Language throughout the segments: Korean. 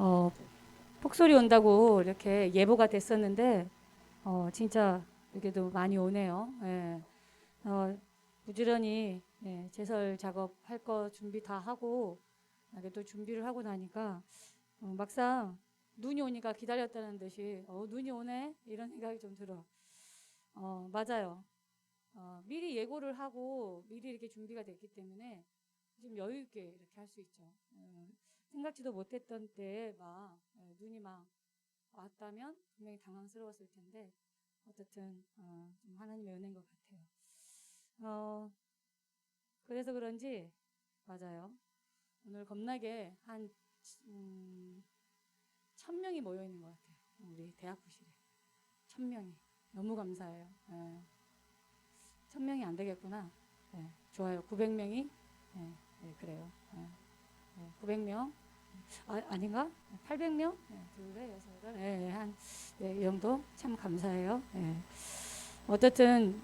어, 폭설이 온다고 이렇게 예보가 됐었는데 진짜 이렇게도 많이 오네요. 예. 부지런히 제설 작업할 거 준비 다 하고 이렇게 또 준비를 하고 나니까 막상 눈이 오니까 기다렸다는 듯이 눈이 오네 이런 생각이 좀 들어. 맞아요. 미리 예고를 하고 미리 이렇게 준비가 됐기 때문에 좀 여유 있게 이렇게 할 수 있죠. 생각지도 못했던 때에 막 눈이 막 왔다면 분명히 당황스러웠을 텐데 어쨌든 좀 하나님의 은혜인 것 같아요. 그래서 그런지 맞아요. 오늘 겁나게 한 1000명이 모여 있는 것 같아요. 우리 대학부실에 1000명이 너무 감사해요. 1000명이 안 되겠구나. 좋아요. 900명이 그래요. 900명 아닌가? 800명? 둘, 여섯, 여덟, 이 정도 참 감사해요. 어쨌든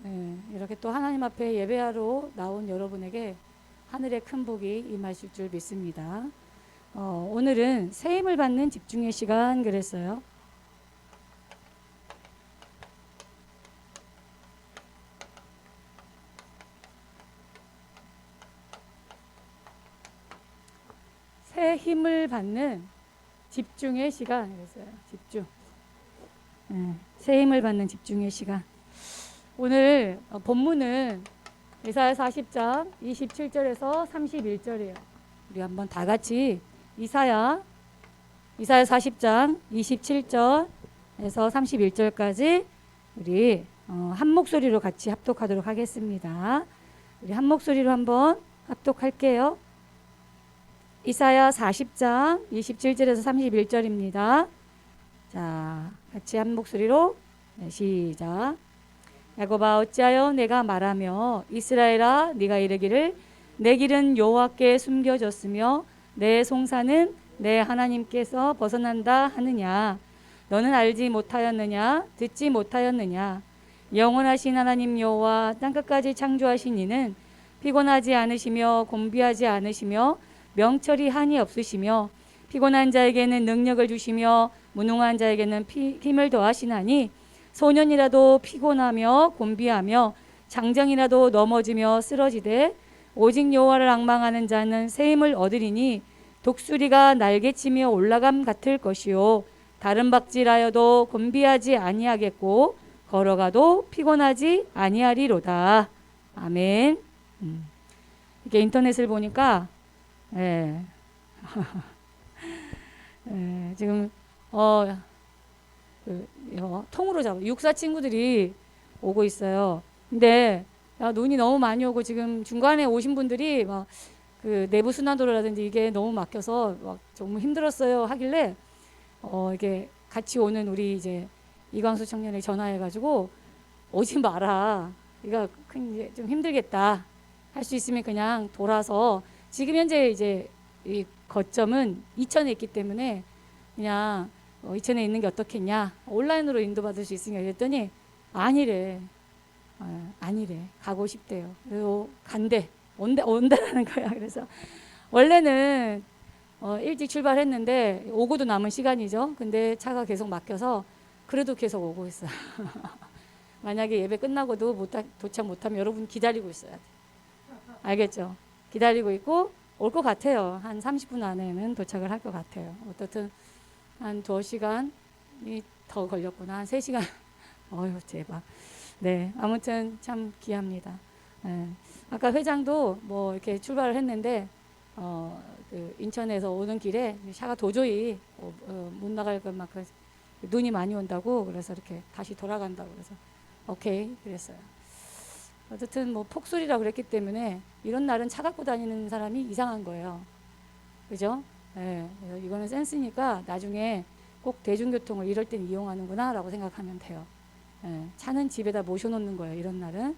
이렇게 또 하나님 앞에 예배하러 나온 여러분에게 하늘의 큰 복이 임하실 줄 믿습니다. 오늘은 새 힘을 받는 집중의 시간 그랬어요. 새 힘을 받는 집중의 시간 그랬어요. 집중. 새 힘을 받는 집중의 시간. 오늘 본문은 이사야 40장 27절에서 31절이에요. 우리 한번 다 같이 이사야 40장 27절에서 31절까지 우리 한 목소리로 같이 합독하도록 하겠습니다. 우리 한 목소리로 한번 합독할게요. 이사야 40장 27절에서 31절입니다. 자, 같이 한 목소리로 시작. 야곱아 어찌하여 내가 말하며 이스라엘아 네가 이르기를 내 길은 여호와께 숨겨졌으며 내 송사는 내 하나님께서 벗어난다 하느냐. 너는 알지 못하였느냐 듣지 못하였느냐. 영원하신 하나님 여호와 땅끝까지 창조하신 이는 피곤하지 않으시며 곤비하지 않으시며 명철이 한이 없으시며 피곤한 자에게는 능력을 주시며 무능한 자에게는 힘을 더하시나니 소년이라도 피곤하며 곤비하며 장정이라도 넘어지며 쓰러지되 오직 여호와를 앙망하는 자는 새 힘을 얻으리니 독수리가 날개치며 올라감 같을 것이요 다른 박질하여도 곤비하지 아니하겠고 걸어가도 피곤하지 아니하리로다. 아멘. 이렇게 인터넷을 보니까 지금 통으로 잡아 육사 친구들이 오고 있어요. 근데 눈이 너무 많이 오고 지금 중간에 오신 분들이 막 그 내부 순환도로라든지 이게 너무 막혀서 막 너무 힘들었어요 하길래 이게 같이 오는 우리 이제 이광수 청년에 전화해가지고 오지 마라. 이거 이제 좀 힘들겠다. 할 수 있으면 그냥 돌아서 지금 현재 이제 이 거점은 이천에 있기 때문에 그냥 이천에 있는 게 어떻겠냐. 온라인으로 인도받을 수 있으니까 그랬더니 아니래. 아니래. 가고 싶대요. 그리고 간대. 온다라는 거야. 그래서 원래는 일찍 출발했는데 오고도 남은 시간이죠. 근데 차가 계속 막혀서 그래도 계속 오고 있어요. 만약에 예배 끝나고도 도착 못하면 여러분 기다리고 있어야 돼. 알겠죠? 기다리고 있고 올 것 같아요. 한 30분 안에는 도착을 할 것 같아요. 어떻든 한 2시간이 더 걸렸구나. 한 3시간. 어휴, 제발. 네, 아무튼 참 귀합니다. 아까 회장도 뭐 이렇게 출발을 했는데 그 인천에서 오는 길에 차가 도저히 못 나갈 것만큼 눈이 많이 온다고 그래서 이렇게 다시 돌아간다고 그래서 오케이 그랬어요. 어쨌든 뭐 폭설이라 그랬기 때문에 이런 날은 차 갖고 다니는 사람이 이상한 거예요. 그죠? 이거는 센스니까 나중에 꼭 대중교통을 이럴 땐 이용하는구나 라고 생각하면 돼요. 차는 집에다 모셔놓는 거예요. 이런 날은.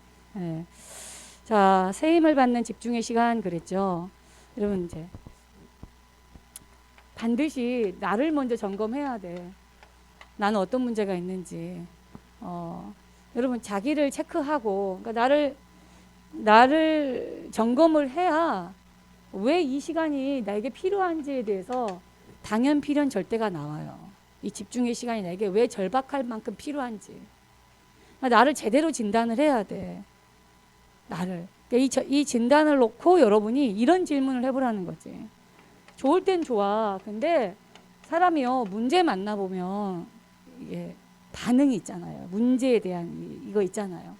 자, 새 힘을 받는 집중의 시간 그랬죠. 여러분 이제 반드시 나를 먼저 점검해야 돼. 나는 어떤 문제가 있는지. 여러분 자기를 체크하고 그러니까 나를 점검을 해야 왜 이 시간이 나에게 필요한지에 대해서 당연 필연 절대가 나와요. 이 집중의 시간이 내게 왜 절박할 만큼 필요한지. 나를 제대로 진단을 해야 돼. 나를. 그러니까 이 진단을 놓고 여러분이 이런 질문을 해보라는 거지. 좋을 땐 좋아. 근데 사람이요, 문제 만나보면 이게 반응이 있잖아요. 문제에 대한 이거 있잖아요.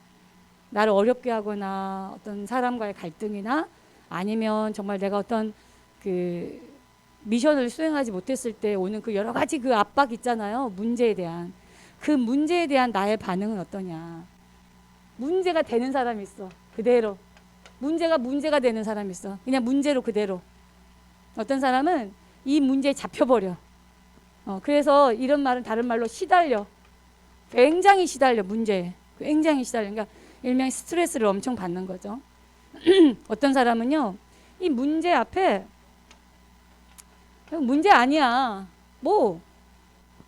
나를 어렵게 하거나 어떤 사람과의 갈등이나 아니면 정말 내가 어떤 그 미션을 수행하지 못했을 때 오는 그 여러 가지 그 압박 있잖아요. 문제에 대한. 그 문제에 대한 나의 반응은 어떠냐. 문제가 되는 사람이 있어. 그대로. 문제가 되는 사람이 있어. 그냥 문제로 그대로. 어떤 사람은 이 문제에 잡혀버려. 그래서 이런 말은 다른 말로 시달려. 굉장히 시달려, 문제에. 굉장히 시달려. 그러니까 일명 스트레스를 엄청 받는 거죠. 어떤 사람은요, 이 문제 앞에 문제 아니야. 뭐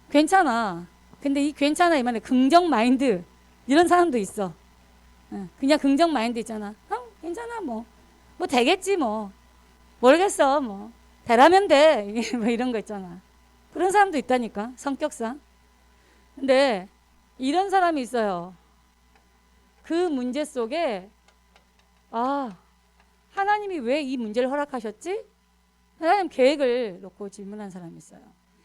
괜찮아. 근데 이 괜찮아 이 말에 긍정 마인드 이런 사람도 있어. 그냥 긍정 마인드 있잖아. 괜찮아 뭐 되겠지 뭐 모르겠어 뭐 되라면 돼 뭐 이런 거 있잖아. 그런 사람도 있다니까 성격상. 근데 이런 사람이 있어요. 그 문제 속에 하나님이 왜 이 문제를 허락하셨지? 하나님 계획을 놓고 질문한 사람이 있어요.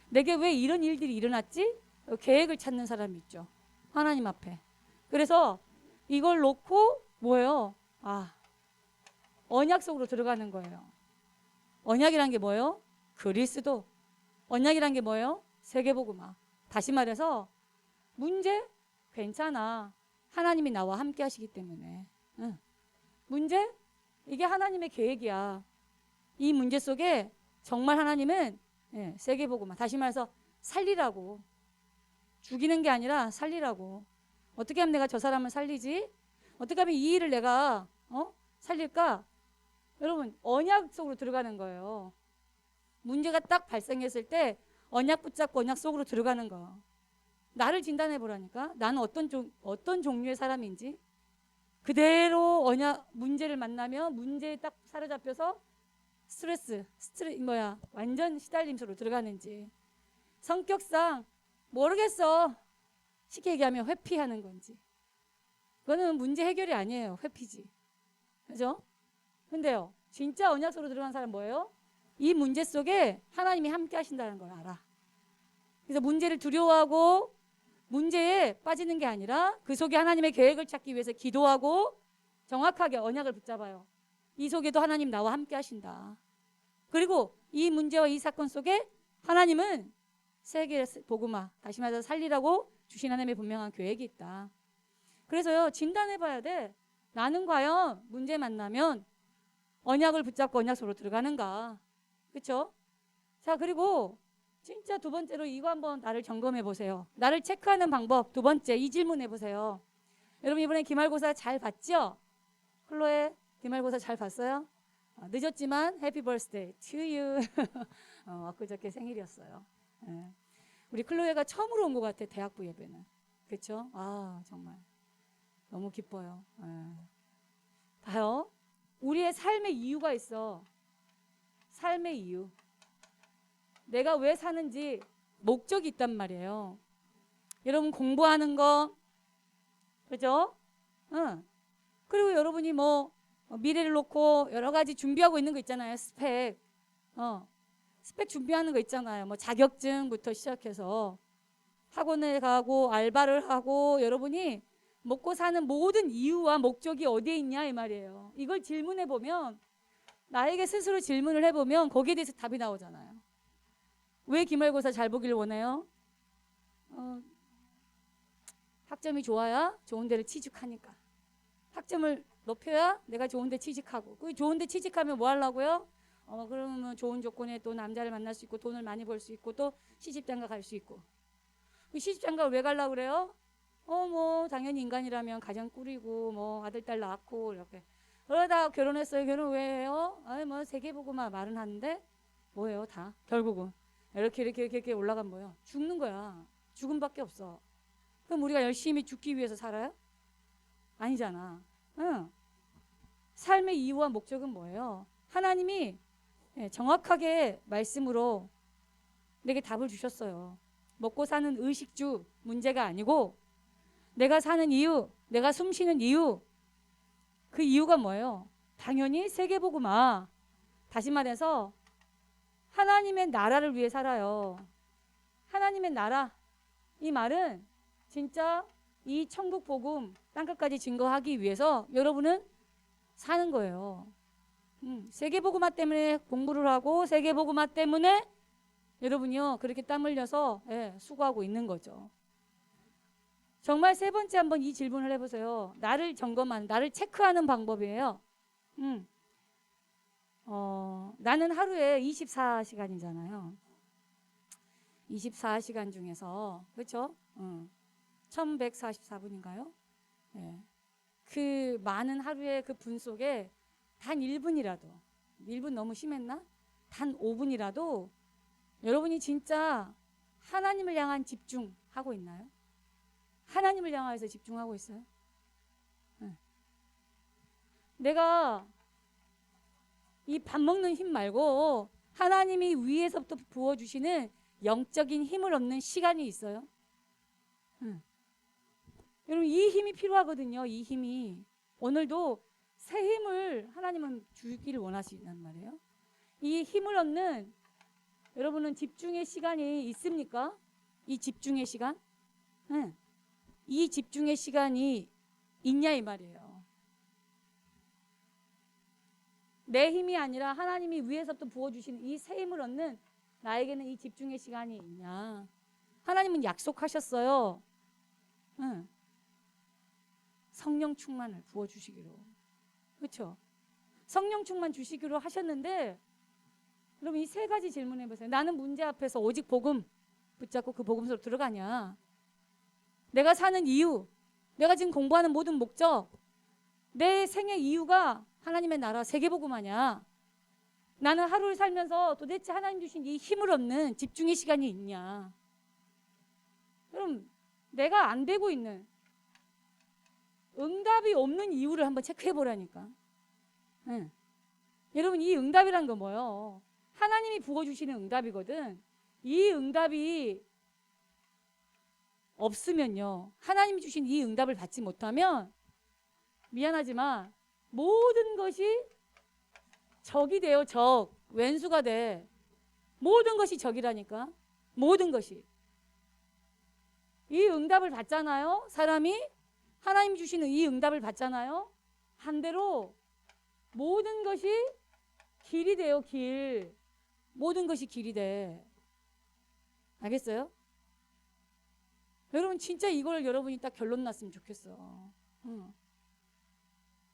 내게 왜 이런 일들이 일어났지? 계획을 찾는 사람이 있죠. 하나님 앞에. 그래서 이걸 놓고 뭐예요? 언약 속으로 들어가는 거예요. 언약이란 게 뭐예요? 그리스도. 언약이란 게 뭐예요? 세계복음화. 다시 말해서 문제? 괜찮아. 하나님이 나와 함께 하시기 때문에. 문제? 이게 하나님의 계획이야. 이 문제 속에 정말 하나님은 세계복음화. 다시 말해서 살리라고. 죽이는 게 아니라 살리라고. 어떻게 하면 내가 저 사람을 살리지? 어떻게 하면 이 일을 내가 살릴까? 여러분 언약 속으로 들어가는 거예요. 문제가 딱 발생했을 때 언약 붙잡고 언약 속으로 들어가는 거. 나를 진단해 보라니까. 나는 어떤 종류의 사람인지. 그대로 문제를 만나면 문제에 딱 사로잡혀서 스트레스 완전 시달림으로 들어가는지. 성격상 모르겠어. 쉽게 얘기하면 회피하는 건지. 그거는 문제 해결이 아니에요. 회피지. 그죠? 근데요, 진짜 언약 속으로 들어간 사람 뭐예요? 이 문제 속에 하나님이 함께 하신다는 걸 알아. 그래서 문제를 두려워하고 문제에 빠지는 게 아니라 그 속에 하나님의 계획을 찾기 위해서 기도하고 정확하게 언약을 붙잡아요. 이 속에도 하나님 나와 함께 하신다. 그리고 이 문제와 이 사건 속에 하나님은 세계 복음화, 다시 말해서 살리라고 주신 하나님의 분명한 계획이 있다. 그래서요, 진단해 봐야 돼. 나는 과연 문제 만나면 언약을 붙잡고 언약 속으로 들어가는가. 그렇죠? 자, 그리고 진짜 두 번째로 이거 한번 나를 점검해 보세요. 나를 체크하는 방법 두 번째, 이 질문 해보세요. 여러분 이번에 기말고사 잘 봤죠? 클로에 기말고사 잘 봤어요? 늦었지만 해피 버스데이 to you. 엊그저께 생일이었어요. 우리 클로에가 처음으로 온 것 같아, 대학부 예배는. 그렇죠? 정말 너무 기뻐요. 봐요. 우리의 삶의 이유가 있어. 삶의 이유. 내가 왜 사는지 목적이 있단 말이에요. 여러분 공부하는 거, 그죠? 그리고 여러분이 미래를 놓고 여러 가지 준비하고 있는 거 있잖아요. 스펙 준비하는 거 있잖아요. 자격증부터 시작해서 학원에 가고 알바를 하고 여러분이 먹고 사는 모든 이유와 목적이 어디에 있냐 이 말이에요. 이걸 질문해 보면 나에게 스스로 질문을 해보면 거기에 대해서 답이 나오잖아요. 왜 기말고사 잘 보길 원해요? 학점이 좋아야 좋은 데를 취직하니까. 학점을 높여야 내가 좋은 데 취직하고. 그 좋은 데 취직하면 뭐 하려고요? 그러면 좋은 조건에 또 남자를 만날 수 있고 돈을 많이 벌 수 있고 또 시집장가 갈 수 있고. 그 시집장가 왜 가려고 그래요? 당연히 인간이라면 가정 꾸리고 아들 딸 낳고 이렇게. 그러다 결혼했어요. 결혼 왜 해요? 세계보고만 말은 하는데 뭐예요 다 결국은 이렇게 올라간 뭐예요? 죽는 거야. 죽음밖에 없어. 그럼 우리가 열심히 죽기 위해서 살아요? 아니잖아. 삶의 이유와 목적은 뭐예요? 하나님이 정확하게 말씀으로 내게 답을 주셨어요. 먹고 사는 의식주 문제가 아니고 내가 사는 이유, 내가 숨 쉬는 이유, 그 이유가 뭐예요? 당연히 세계복음화. 다시 말해서 하나님의 나라를 위해 살아요. 하나님의 나라. 이 말은 진짜 이 천국 복음 땅끝까지 증거하기 위해서 여러분은 사는 거예요. 세계복음화 때문에 공부를 하고 세계복음화 때문에 여러분이요 그렇게 땀 흘려서 수고하고 있는 거죠. 정말 세 번째 한번 이 질문을 해보세요. 나를 점검하는, 나를 체크하는 방법이에요. 나는 하루에 24시간이잖아요. 24시간 중에서 그렇죠? 1144분인가요? 예. 그 많은 하루의 그 분 속에 단 1분이라도 1분 너무 심했나? 단 5분이라도 여러분이 진짜 하나님을 향한 집중하고 있나요? 하나님을 향해서 집중하고 있어요? 네. 내가 이 밥 먹는 힘 말고 하나님이 위에서부터 부어주시는 영적인 힘을 얻는 시간이 있어요. 여러분 이 힘이 필요하거든요. 이 힘이. 오늘도 새 힘을 하나님은 주기를 원하시단 말이에요. 이 힘을 얻는 여러분은 집중의 시간이 있습니까? 이 집중의 시간? 네. 이 집중의 시간이 있냐 이 말이에요. 내 힘이 아니라 하나님이 위에서부터 부어주시는 이 새 힘을 얻는 나에게는 이 집중의 시간이 있냐. 하나님은 약속하셨어요. 응. 성령 충만을 부어주시기로. 그렇죠? 성령 충만 주시기로 하셨는데 그럼 이 세 가지 질문해 보세요. 나는 문제 앞에서 오직 복음 붙잡고 그 복음 속으로 들어가냐. 내가 사는 이유, 내가 지금 공부하는 모든 목적, 내 생의 이유가 하나님의 나라 세계복음하냐. 나는 하루를 살면서 도대체 하나님 주신 이 힘을 얻는 집중의 시간이 있냐. 그럼 내가 안 되고 있는 응답이 없는 이유를 한번 체크해 보라니까. 응. 여러분 이 응답이란 거 뭐예요? 하나님이 부어주시는 응답이거든. 이 응답이 없으면요 하나님이 주신 이 응답을 받지 못하면 미안하지만 모든 것이 적이 돼요. 적. 왼수가 돼. 모든 것이 적이라니까. 모든 것이. 이 응답을 받잖아요. 사람이 하나님 주시는 이 응답을 받잖아요. 반대로 모든 것이 길이 돼요. 길. 모든 것이 길이 돼. 알겠어요? 여러분 진짜 이걸 여러분이 딱 결론 났으면 좋겠어.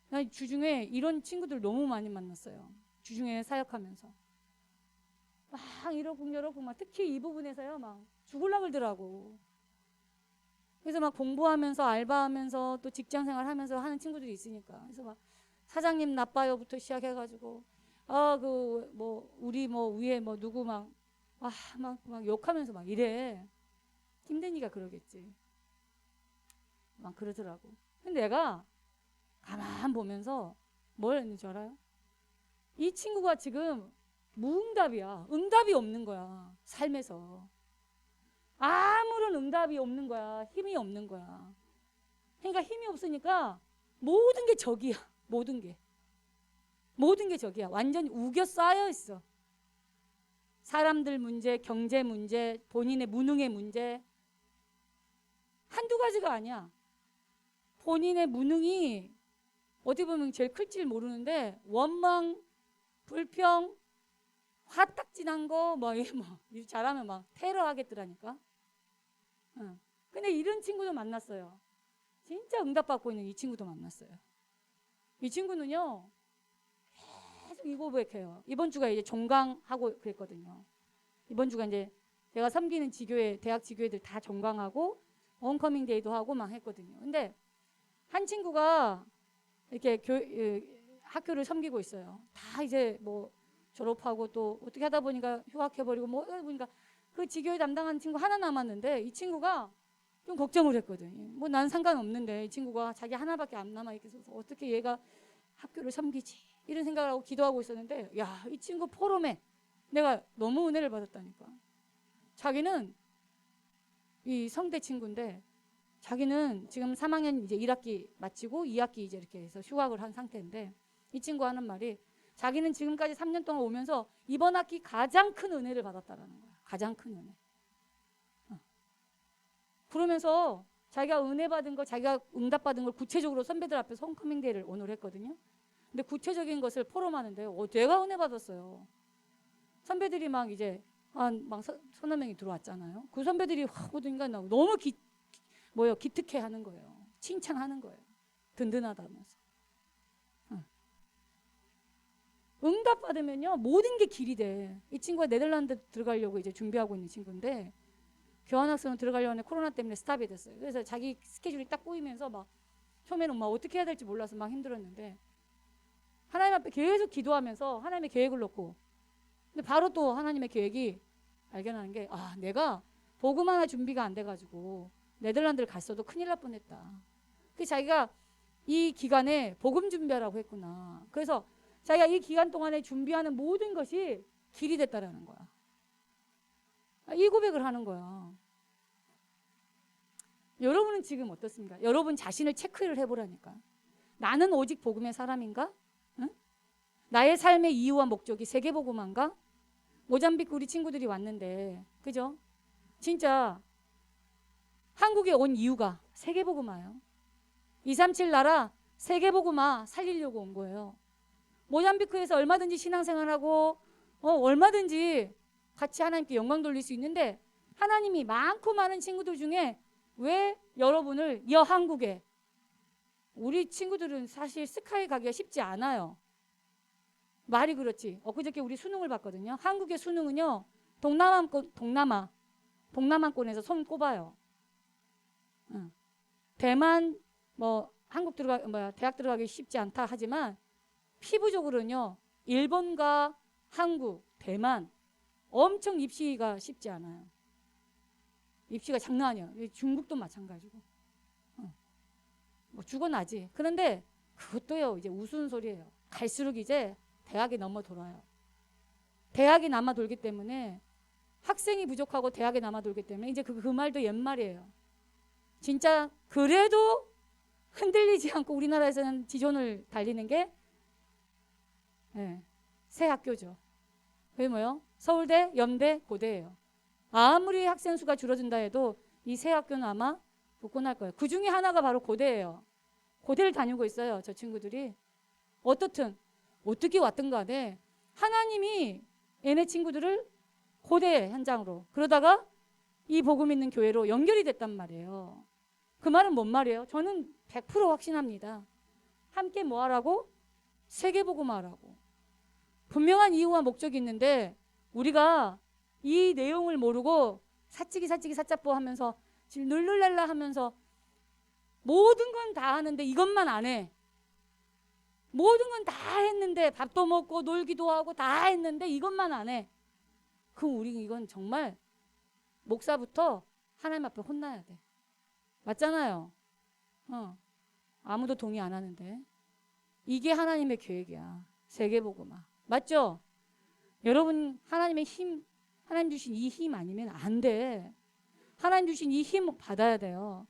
나 주중에 이런 친구들 너무 많이 만났어요. 주중에 사역하면서 막 이러쿵저러쿵 막 특히 이 부분에서요 막 죽을라 그러더라고. 그래서 막 공부하면서 알바하면서 또 직장생활 하면서 하는 친구들이 있으니까 그래서 막 사장님 나빠요부터 시작해가지고 그 뭐 우리 뭐 위에 뭐 누구 막 욕하면서 막 이래. 힘드니까 그러겠지. 막 그러더라고. 근데 내가 가만 보면서 뭘 했는지 알아요? 이 친구가 지금 무응답이야. 응답이 없는 거야. 삶에서. 아무런 응답이 없는 거야. 힘이 없는 거야. 그러니까 힘이 없으니까 모든 게 적이야. 모든 게. 모든 게 적이야. 완전히 우겨 쌓여 있어. 사람들 문제, 경제 문제, 본인의 무능의 문제. 한두 가지가 아니야. 본인의 무능이 어디 보면 제일 클지 모르는데 원망, 불평, 화딱지난 거 잘하면 막 테러 하겠더라니까. 근데 이런 친구도 만났어요. 진짜 응답받고 있는 이 친구도 만났어요. 이 친구는요 계속 이거 고백해요. 이번 주가 이제 종강하고 그랬거든요. 이번 주가 이제 제가 섬기는 지교회, 대학 지교회들 다 종강하고 홈커밍 데이도 하고 막 했거든요. 근데 한 친구가 이렇게 학교를 섬기고 있어요. 다 이제 뭐 졸업하고 또 어떻게 하다 보니까 휴학해버리고 뭐 보니까 그 지교회 담당하는 친구 하나 남았는데 이 친구가 좀 걱정을 했거든. 뭐 난 상관없는데 이 친구가 자기 하나밖에 안 남아 있어서 어떻게 얘가 학교를 섬기지 이런 생각을 하고 기도하고 있었는데 야, 이 친구 포럼에 내가 너무 은혜를 받았다니까. 자기는 이 성대 친구인데 자기는 지금 3학년 이제 1학기 마치고 2학기 이제 이렇게 해서 휴학을 한 상태인데 이 친구 하는 말이 자기는 지금까지 3년 동안 오면서 이번 학기 가장 큰 은혜를 받았다라는 거야. 가장 큰 은혜. 그러면서 자기가 은혜 받은 거, 자기가 응답 받은 걸 구체적으로 선배들 앞에서 홈커밍 데이를 오늘 했거든요. 근데 구체적인 것을 포럼하는데 내가 은혜 받았어요. 선배들이 막 이제 막 서너 명이 들어왔잖아요. 그 선배들이 모든 인간 나고 너무 기특해 하는 거예요. 칭찬하는 거예요. 든든하다면서. 응답 받으면요 모든 게 길이 돼. 이 친구가 네덜란드 들어가려고 이제 준비하고 있는 친구인데 교환학생으로 들어가려고 하는데 코로나 때문에 스탑이 됐어요. 그래서 자기 스케줄이 딱 꼬이면서 막 처음에는 막 어떻게 해야 될지 몰라서 막 힘들었는데 하나님 앞에 계속 기도하면서 하나님의 계획을 놓고 근데 바로 또 하나님의 계획이 발견하는 게 내가 복음 하나 준비가 안 돼가지고 네덜란드를 갔어도 큰일 날 뻔했다. 그래서 자기가 이 기간에 복음 준비하라고 했구나. 그래서 자기가 이 기간 동안에 준비하는 모든 것이 길이 됐다라는 거야. 이 고백을 하는 거야. 여러분은 지금 어떻습니까? 여러분 자신을 체크를 해보라니까. 나는 오직 복음의 사람인가? 응? 나의 삶의 이유와 목적이 세계복음화인가? 모잠비크 우리 친구들이 왔는데 그죠? 진짜 한국에 온 이유가 세계복음화예요. 237 나라 세계복음화 살리려고 온 거예요. 모잠비크에서 얼마든지 신앙생활하고 얼마든지 같이 하나님께 영광 돌릴 수 있는데 하나님이 많고 많은 친구들 중에 왜 여러분을 한국에 우리 친구들은 사실 스카이 가기가 쉽지 않아요. 말이 그렇지. 엊그저께 우리 수능을 봤거든요. 한국의 수능은요. 동남아권에서 손 꼽아요. 대만 한국 대학 들어가기 쉽지 않다 하지만 피부적으로는요. 일본과 한국, 대만 엄청 입시가 쉽지 않아요. 입시가 장난 아니에요. 중국도 마찬가지고. 죽어나지. 그런데 그것도요. 이제 우스운 소리예요. 갈수록 이제 대학이 넘어 돌아요. 대학이 남아 돌기 때문에 학생이 부족하고 대학에 남아 돌기 때문에 이제 그 말도 옛말이에요. 진짜 그래도 흔들리지 않고 우리나라에서는 지존을 달리는 게 새 학교죠. 그게 뭐요? 서울대, 연대, 고대예요. 아무리 학생 수가 줄어든다 해도 이 새 학교는 아마 붙고날 거예요. 그 중에 하나가 바로 고대예요. 고대를 다니고 있어요. 저 친구들이. 어떻게 왔든 간에 하나님이 얘네 친구들을 고대 현장으로 그러다가 이 복음 있는 교회로 연결이 됐단 말이에요. 그 말은 뭔 말이에요? 저는 100% 확신합니다. 함께 뭐 하라고? 세계복음 하라고. 분명한 이유와 목적이 있는데 우리가 이 내용을 모르고 사찌기 사짜뽀 하면서 지금 룰룰랄라 하면서 모든 건 다 하는데 이것만 안 해. 모든 건 다 했는데 밥도 먹고 놀기도 하고 다 했는데 이것만 안 해. 그럼 우리 이건 정말 목사부터 하나님 앞에 혼나야 돼. 맞잖아요. 아무도 동의 안 하는데 이게 하나님의 계획이야. 세계복음화. 맞죠? 여러분 하나님의 힘, 하나님 주신 이 힘 아니면 안 돼. 하나님 주신 이 힘을 받아야 돼요.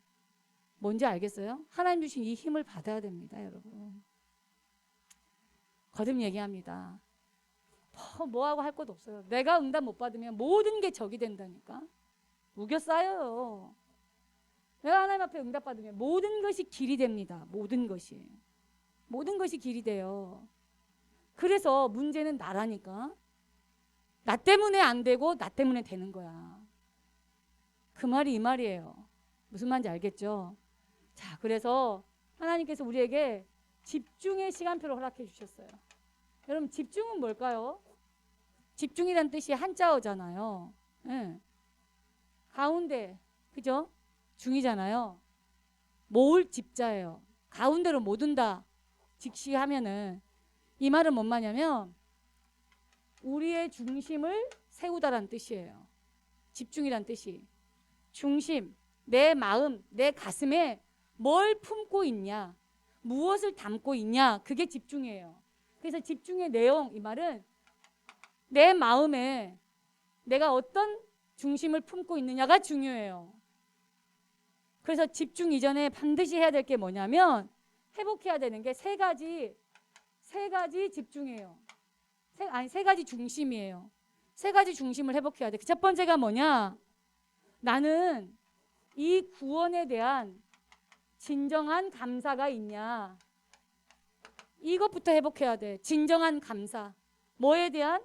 뭔지 알겠어요? 하나님 주신 이 힘을 받아야 됩니다, 여러분. 거듭 얘기합니다. 뭐하고 할 것도 없어요. 내가 응답 못 받으면 모든 게 적이 된다니까. 우겨 쌓여요. 내가 하나님 앞에 응답 받으면 모든 것이 길이 됩니다. 모든 것이 길이 돼요. 그래서 문제는 나라니까. 나 때문에 안 되고 나 때문에 되는 거야. 그 말이 이 말이에요. 무슨 말인지 알겠죠? 자, 그래서 하나님께서 우리에게 집중의 시간표를 허락해 주셨어요. 여러분 집중은 뭘까요? 집중이란 뜻이 한자어잖아요. 가운데, 그죠? 중이잖아요. 모을 집자예요. 가운데로 못 온다. 직시하면은 이 말은 뭔 말이냐면 우리의 중심을 세우다라는 뜻이에요. 집중이란 뜻이. 중심, 내 마음, 내 가슴에 뭘 품고 있냐, 무엇을 담고 있냐, 그게 집중이에요. 그래서 집중의 내용, 이 말은 내 마음에 내가 어떤 중심을 품고 있느냐가 중요해요. 그래서 집중 이전에 반드시 해야 될 게 뭐냐면 회복해야 되는 게 세 가지 집중이에요. 세 가지 중심이에요. 세 가지 중심을 회복해야 돼. 그 첫 번째가 뭐냐? 나는 이 구원에 대한 진정한 감사가 있냐? 이것부터 회복해야 돼. 진정한 감사. 뭐에 대한?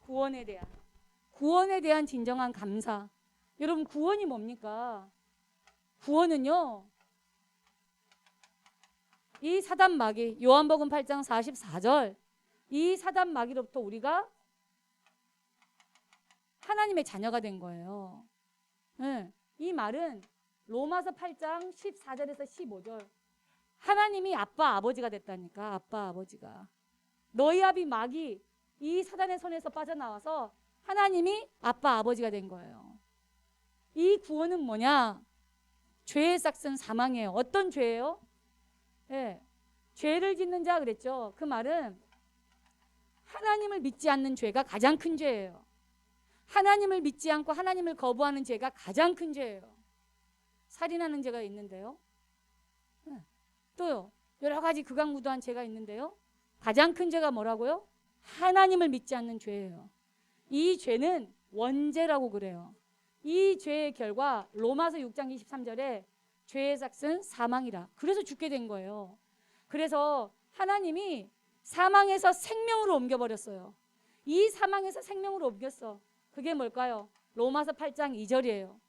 구원에 대한. 구원에 대한 진정한 감사. 여러분, 구원이 뭡니까? 구원은요, 이 사단 마귀, 요한복음 8장 44절, 이 사단 마귀로부터 우리가 하나님의 자녀가 된 거예요. 네. 이 말은 로마서 8장 14절에서 15절, 하나님이 아빠 아버지가 됐다니까. 아빠 아버지가. 너희 아비 마귀, 이 사단의 손에서 빠져나와서 하나님이 아빠 아버지가 된 거예요. 이 구원은 뭐냐? 죄의 싹은 사망이에요. 어떤 죄예요? 네. 죄를 짓는 자 그랬죠. 그 말은 하나님을 믿지 않는 죄가 가장 큰 죄예요. 하나님을 믿지 않고 하나님을 거부하는 죄가 가장 큰 죄예요. 살인하는 죄가 있는데요. 네. 또요. 여러 가지 극악무도한 죄가 있는데요. 가장 큰 죄가 뭐라고요? 하나님을 믿지 않는 죄예요. 이 죄는 원죄라고 그래요. 이 죄의 결과 로마서 6장 23절에 죄의 삭은 사망이라. 그래서 죽게 된 거예요. 그래서 하나님이 사망에서 생명으로 옮겨버렸어요. 이 사망에서 생명으로 옮겼어. 그게 뭘까요? 로마서 8장 2절이에요.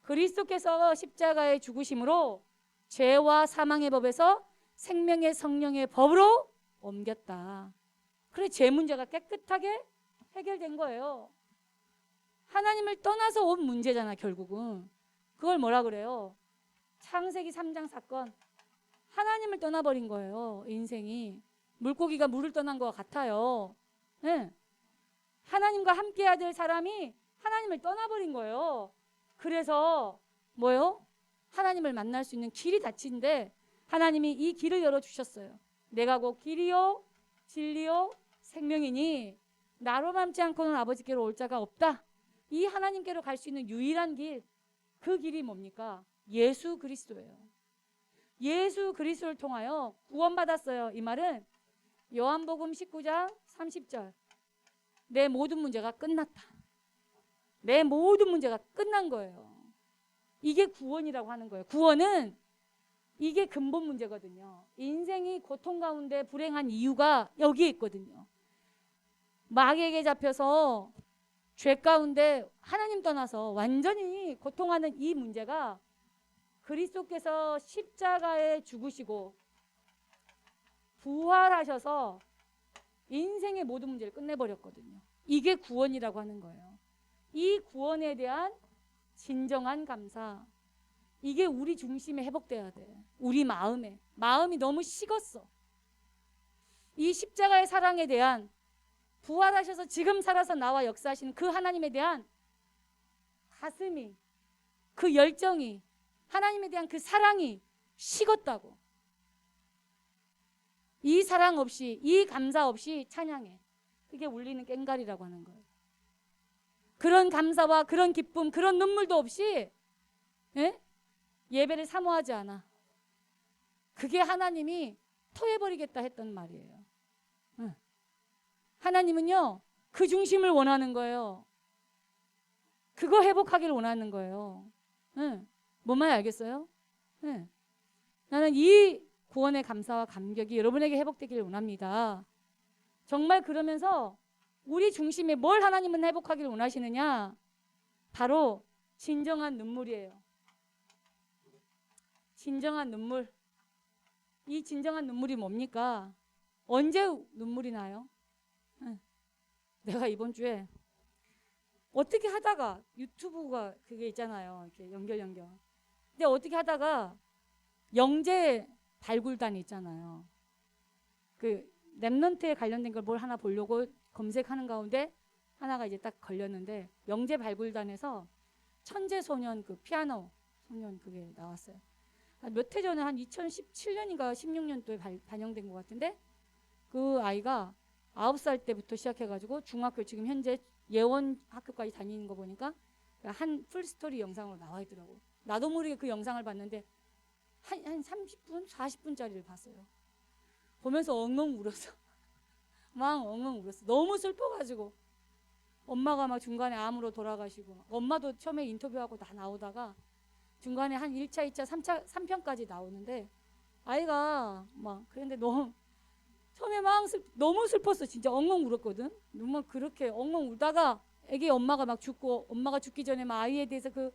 그리스도께서 십자가의 죽으심으로 죄와 사망의 법에서 생명의 성령의 법으로 옮겼다. 그래, 죄 문제가 깨끗하게 해결된 거예요. 하나님을 떠나서 온 문제잖아, 결국은. 그걸 뭐라 그래요? 창세기 3장 사건. 하나님을 떠나버린 거예요, 인생이. 물고기가 물을 떠난 것 같아요. 네. 하나님과 함께해야 될 사람이 하나님을 떠나버린 거예요. 그래서 뭐요? 하나님을 만날 수 있는 길이 닫힌데 하나님이 이 길을 열어주셨어요. 내가 곧 길이요 진리요 생명이니 나로 맘지 않고는 아버지께로 올 자가 없다. 이 하나님께로 갈 수 있는 유일한 길, 그 길이 뭡니까? 예수 그리스도예요. 예수 그리스도를 통하여 구원받았어요. 이 말은 요한복음 19장 30절. 내 모든 문제가 끝났다. 내 모든 문제가 끝난 거예요. 이게 구원이라고 하는 거예요. 구원은 이게 근본 문제거든요. 인생이 고통 가운데 불행한 이유가 여기에 있거든요. 마귀에게 잡혀서 죄 가운데 하나님 떠나서 완전히 고통하는 이 문제가 그리스도께서 십자가에 죽으시고 부활하셔서 인생의 모든 문제를 끝내버렸거든요. 이게 구원이라고 하는 거예요. 이 구원에 대한 진정한 감사, 이게 우리 중심에 회복돼야 돼. 우리 마음이 너무 식었어. 이 십자가의 사랑에 대한, 부활하셔서 지금 살아서 나와 역사하시는 그 하나님에 대한 가슴이, 그 열정이, 하나님에 대한 그 사랑이 식었다고. 이 사랑 없이, 이 감사 없이 찬양해. 그게 울리는 꽹과리라고 하는 거예요. 그런 감사와 그런 기쁨, 그런 눈물도 없이 예배를 사모하지 않아. 그게 하나님이 토해버리겠다 했던 말이에요. 하나님은요, 그 중심을 원하는 거예요. 그거 회복하기를 원하는 거예요. 뭔 말 알겠어요? 나는 이 구원의 감사와 감격이 여러분에게 회복되기를 원합니다. 정말 그러면서 우리 중심에 뭘 하나님은 회복하기를 원하시느냐? 바로 진정한 눈물이에요. 진정한 눈물. 이 진정한 눈물이 뭡니까? 언제 눈물이 나요? 내가 이번 주에 어떻게 하다가 유튜브가 그게 있잖아요. 이렇게 연결. 근데 어떻게 하다가 영재 발굴단이 있잖아요. 그 랩넌트에 관련된 걸 뭘 하나 보려고 검색하는 가운데 하나가 이제 딱 걸렸는데, 영재 발굴단에서 천재 소년, 그 피아노 소년 그게 나왔어요. 몇 해 전에 한 2017년인가 16년도에 반영된 것 같은데, 그 아이가 9살 때부터 시작해가지고 중학교 지금 현재 예원 학교까지 다니는 거 보니까 한 풀스토리 영상으로 나와 있더라고. 나도 모르게 그 영상을 봤는데 한 30분, 40분짜리를 봤어요. 보면서 엉엉 울었어. 막 엉엉 울었어. 너무 슬퍼가지고. 엄마가 막 중간에 암으로 돌아가시고, 엄마도 처음에 인터뷰하고 다 나오다가 중간에 한 1차, 2차, 3차, 3편까지 나오는데 아이가 막 그런데 너무 처음에 막 너무 슬펐어. 진짜 엉엉 울었거든. 정말 그렇게 엉엉 울다가 애기 엄마가 막 죽고, 엄마가 죽기 전에 막 아이에 대해서 그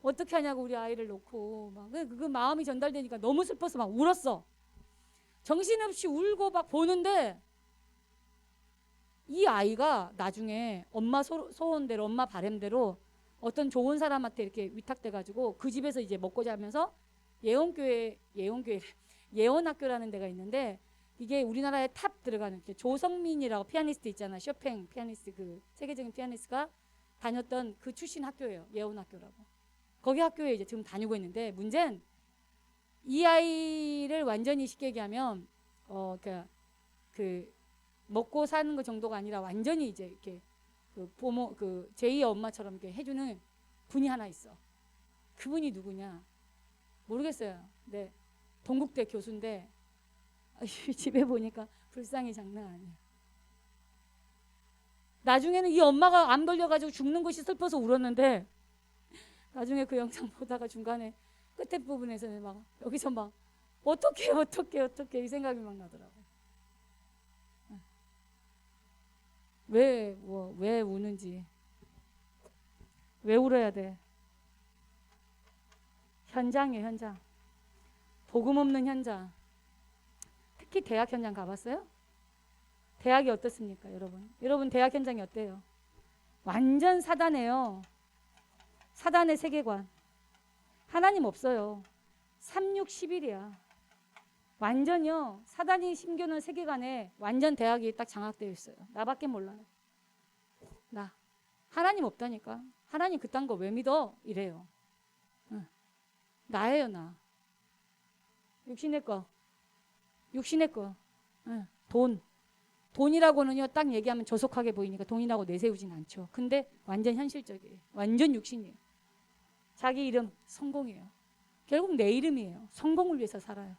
어떻게 하냐고 우리 아이를 놓고 막 그 마음이 전달되니까 너무 슬퍼서 막 울었어. 정신없이 울고 막 보는데 이 아이가 나중에 엄마 소원대로, 엄마 바람대로 어떤 좋은 사람한테 이렇게 위탁돼가지고 그 집에서 이제 먹고 자면서 예원학교라는 데가 있는데, 이게 우리나라에 탑 들어가는 조성민이라고 피아니스트 있잖아. 쇼팽 피아니스트, 그 세계적인 피아니스트가 다녔던 그 출신 학교예요. 예원학교라고. 거기 학교에 이제 지금 다니고 있는데, 문제는 이 아이를 완전히 쉽게 얘기하면 그 먹고 사는 거 정도가 아니라 완전히 이제 이렇게 그 부모, 그 제2의 엄마처럼 이렇게 해주는 분이 하나 있어. 그분이 누구냐 모르겠어요. 네, 동국대 교수인데 집에 보니까 불상이 장난 아니야. 나중에는 이 엄마가 암 걸려가지고 죽는 것이 슬퍼서 울었는데, 나중에 그 영상 보다가 중간에 끝에 부분에서는 막 여기서 막 어떻게 이 생각이 막 나더라고. 왜 우는지, 왜 울어야 돼? 현장이에요, 현장. 복음 없는 현장. 특히 대학 현장 가봤어요? 대학이 어떻습니까, 여러분? 여러분 대학 현장이 어때요? 완전 사단이에요. 사단의 세계관. 하나님 없어요. 3611이야. 완전요, 사단이 심겨놓은 세계관에 완전 대학이 딱 장악되어 있어요. 나밖에 몰라요. 나. 하나님 없다니까. 하나님 그딴 거 왜 믿어? 이래요. 응. 나예요, 나. 육신의 거. 응. 돈이라고는요, 딱 얘기하면 조속하게 보이니까 돈이라고 내세우진 않죠. 근데 완전 현실적이에요. 완전 육신이에요. 자기 이름, 성공이에요. 결국 내 이름이에요. 성공을 위해서 살아요.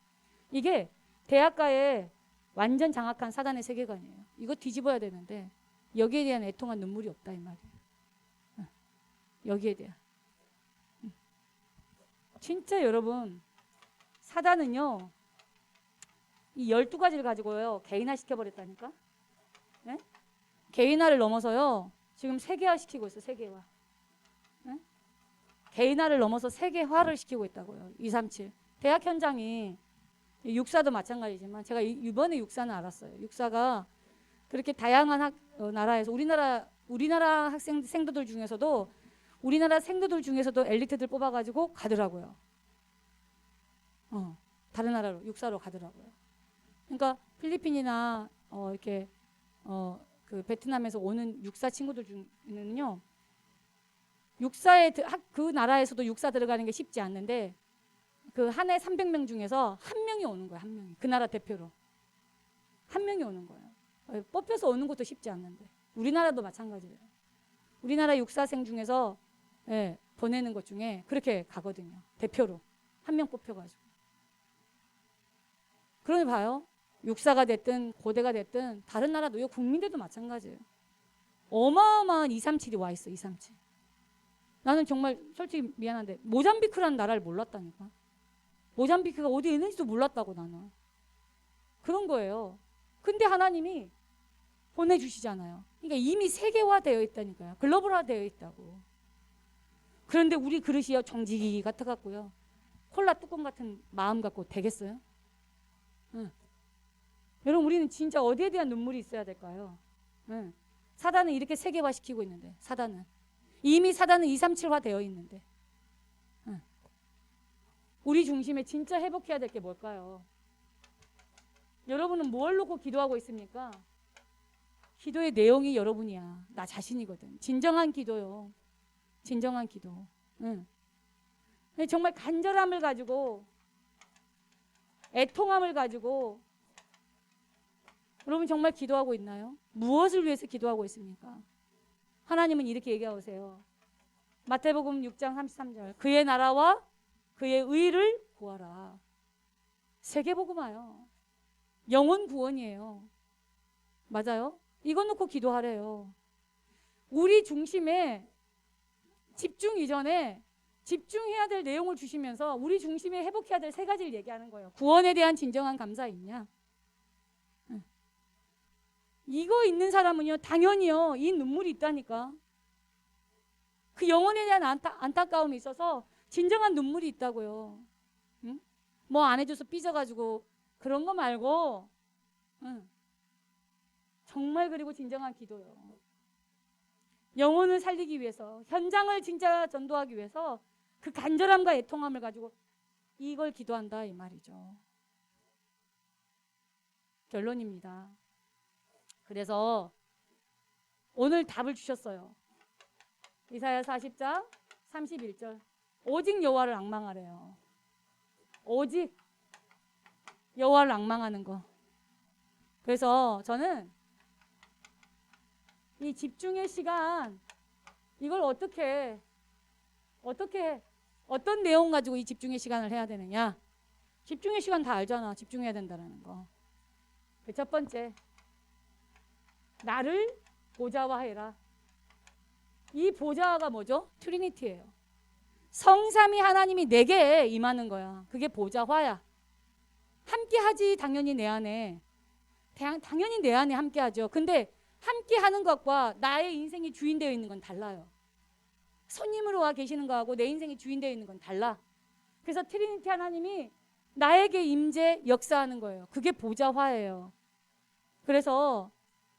이게 대학가에 완전 장악한 사단의 세계관이에요. 이거 뒤집어야 되는데 여기에 대한 애통한 눈물이 없다 이 말이에요. 여기에 대한. 진짜 여러분, 사단은요 이 12가지를 가지고요 개인화 시켜버렸다니까. 네? 개인화를 넘어서요 지금 세계화 시키고 있어. 세계화. 네? 개인화를 넘어서 세계화를 시키고 있다고요. 237 대학 현장이, 육사도 마찬가지지만 제가 이번에 육사는 알았어요. 육사가 그렇게 다양한 나라에서 우리나라 생도들 중에서도 엘리트들 뽑아가지고 가더라고요. 다른 나라로 육사로 가더라고요. 그러니까 필리핀이나 이렇게 그 베트남에서 오는 육사 친구들 중에는요, 그 나라에서도 육사 들어가는 게 쉽지 않는데 그 한 해 300명 중에서 한 명이 오는 거예요. 한 명이. 그 나라 대표로. 한 명이 오는 거예요. 뽑혀서 오는 것도 쉽지 않는데. 우리나라도 마찬가지예요. 우리나라 육사생 중에서 보내는 것 중에 그렇게 가거든요. 대표로. 한 명 뽑혀가지고. 그러니 봐요. 육사가 됐든 고대가 됐든 다른 나라도 국민들도 마찬가지예요. 어마어마한 237이 와 있어. 237. 나는 정말 솔직히 미안한데 모잠비크라는 나라를 몰랐다니까. 모잠비크가 어디에 있는지도 몰랐다고 나는. 그런 거예요. 근데 하나님이 보내주시잖아요. 그러니까 이미 세계화되어 있다니까요. 글로벌화되어 있다고. 그런데 우리 그릇이요 정직이 같아갖고요. 콜라 뚜껑 같은 마음 갖고 되겠어요? 응. 여러분 우리는 진짜 어디에 대한 눈물이 있어야 될까요? 응. 사단은 이렇게 세계화시키고 있는데, 이미 사단은 237화 되어 있는데, 우리 중심에 진짜 회복해야 될 게 뭘까요? 여러분은 뭘 놓고 기도하고 있습니까? 기도의 내용이 여러분이야. 나 자신이거든. 진정한 기도요. 진정한 기도. 응. 정말 간절함을 가지고, 애통함을 가지고 여러분 정말 기도하고 있나요? 무엇을 위해서 기도하고 있습니까? 하나님은 이렇게 얘기하세요. 마태복음 6장 33절. 그의 나라와 그의 의를 구하라. 세계복음화요. 영혼 구원이에요. 맞아요? 이거 놓고 기도하래요. 우리 중심에 집중 이전에 집중해야 될 내용을 주시면서 우리 중심에 회복해야 될 세 가지를 얘기하는 거예요. 구원에 대한 진정한 감사 있냐? 이거 있는 사람은요, 당연히요, 이 눈물이 있다니까. 그 영혼에 대한 안타까움이 있어서 진정한 눈물이 있다고요. 응? 뭐 안 해줘서 삐져가지고 그런 거 말고, 응. 정말 그리고 진정한 기도요. 영혼을 살리기 위해서, 현장을 진짜 전도하기 위해서 그 간절함과 애통함을 가지고 이걸 기도한다 이 말이죠. 결론입니다. 그래서 오늘 답을 주셨어요. 이사야 40장 31절. 오직 여호와를 앙망하래요. 오직 여호와를 앙망하는 거. 그래서 저는 이 집중의 시간, 이걸 어떤 내용 가지고 이 집중의 시간을 해야 되느냐. 집중의 시간 다 알잖아. 집중해야 된다는 거. 그 첫 번째, 나를 보좌화해라. 이 보좌가 뭐죠? 트리니티예요. 성삼위 하나님이 내게 임하는 거야. 그게 보좌화야. 함께하지 당연히 내 안에. 당연히 내 안에 함께하죠. 근데 함께하는 것과 나의 인생이 주인되어 있는 건 달라요. 손님으로 와 계시는 거하고 내 인생이 주인되어 있는 건 달라. 그래서 트리니티 하나님이 나에게 임재 역사하는 거예요. 그게 보좌화예요. 그래서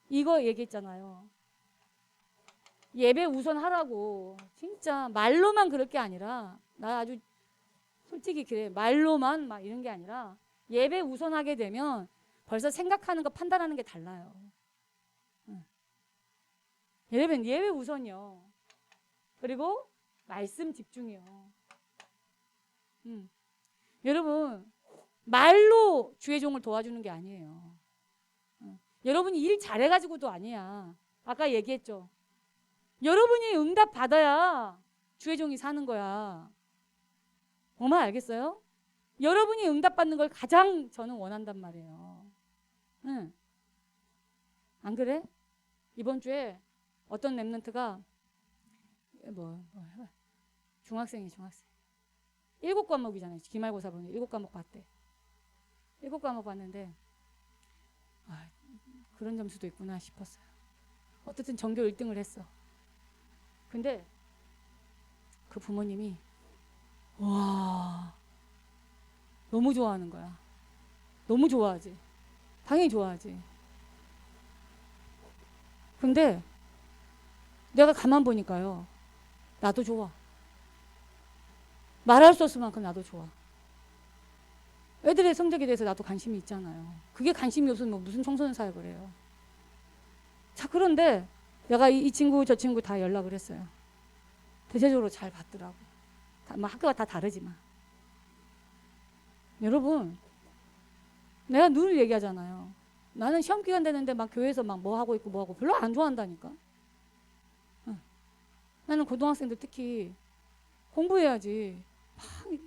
이거 얘기했잖아요. 예배 우선하라고. 진짜 말로만 그럴 게 아니라, 나 아주 솔직히 그래, 말로만 막 이런 게 아니라 예배 우선하게 되면 벌써 생각하는 거, 판단하는 게 달라요. 여러분, 예배 우선이요. 그리고 말씀 집중이요. 여러분, 말로 주의 종을 도와주는 게 아니에요. 여러분이 일 잘해가지고도 아니야. 아까 얘기했죠. 여러분이 응답 받아야 주의 종이 사는 거야. 정말 알겠어요? 여러분이 응답 받는 걸 가장 저는 원한단 말이에요. 응. 안 그래? 이번 주에 어떤 랩런트가 중학생이 7과목이잖아요. 기말고사 보니 7과목 봤대. 7과목 봤는데 그런 점수도 있구나 싶었어요. 어쨌든 전교 1등을 했어. 근데 그 부모님이 와, 너무 좋아하는 거야. 너무 좋아하지. 당연히 좋아하지. 근데 내가 가만 보니까요, 나도 좋아. 말할 수 없을 만큼 나도 좋아. 애들의 성적에 대해서 나도 관심이 있잖아요. 그게 관심이 없으면 뭐 무슨 청소년 사역을 해요. 자, 그런데 내가 이 친구 저 친구 다 연락을 했어요. 대체적으로 잘 받더라고. 뭐 학교가 다 다르지만. 여러분, 내가 늘 얘기하잖아요. 나는 시험 기간 되는데 막 교회에서 막 뭐 하고 있고 뭐 하고 별로 안 좋아한다니까. 나는 고등학생들 특히 공부해야지 막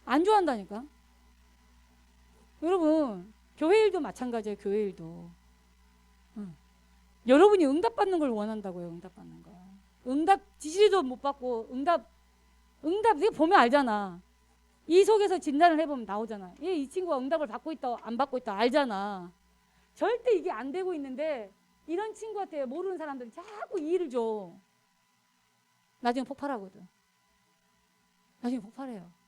안 좋아한다니까. 여러분, 교회 일도 마찬가지예요. 교회 일도. 여러분이 응답받는 걸 원한다고요. 응답받는 거. 응답 지지도 못 받고 응답 네가 보면 알잖아. 이 속에서 진단을 해보면 나오잖아. 이 친구가 응답을 받고 있다 안 받고 있다 알잖아. 절대 이게 안 되고 있는데 이런 친구한테 모르는 사람들이 자꾸 이 일을 줘. 나중에 폭발하거든. 나중에 폭발해요.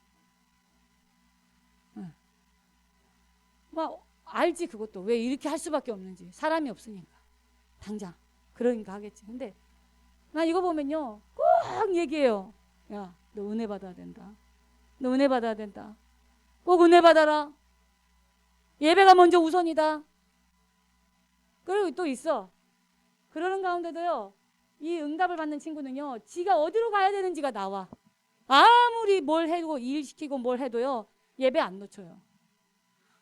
막 알지 그것도. 왜 이렇게 할 수밖에 없는지. 사람이 없으니까. 당장. 그러니까 하겠지. 근데 나 이거 보면요. 꼭 얘기해요. 야, 너 은혜 받아야 된다. 너 은혜 받아야 된다. 꼭 은혜 받아라. 예배가 먼저 우선이다. 그리고 또 있어. 그러는 가운데도요. 이 응답을 받는 친구는요. 지가 어디로 가야 되는지가 나와. 아무리 뭘 해도 일 시키고 뭘 해도요. 예배 안 놓쳐요.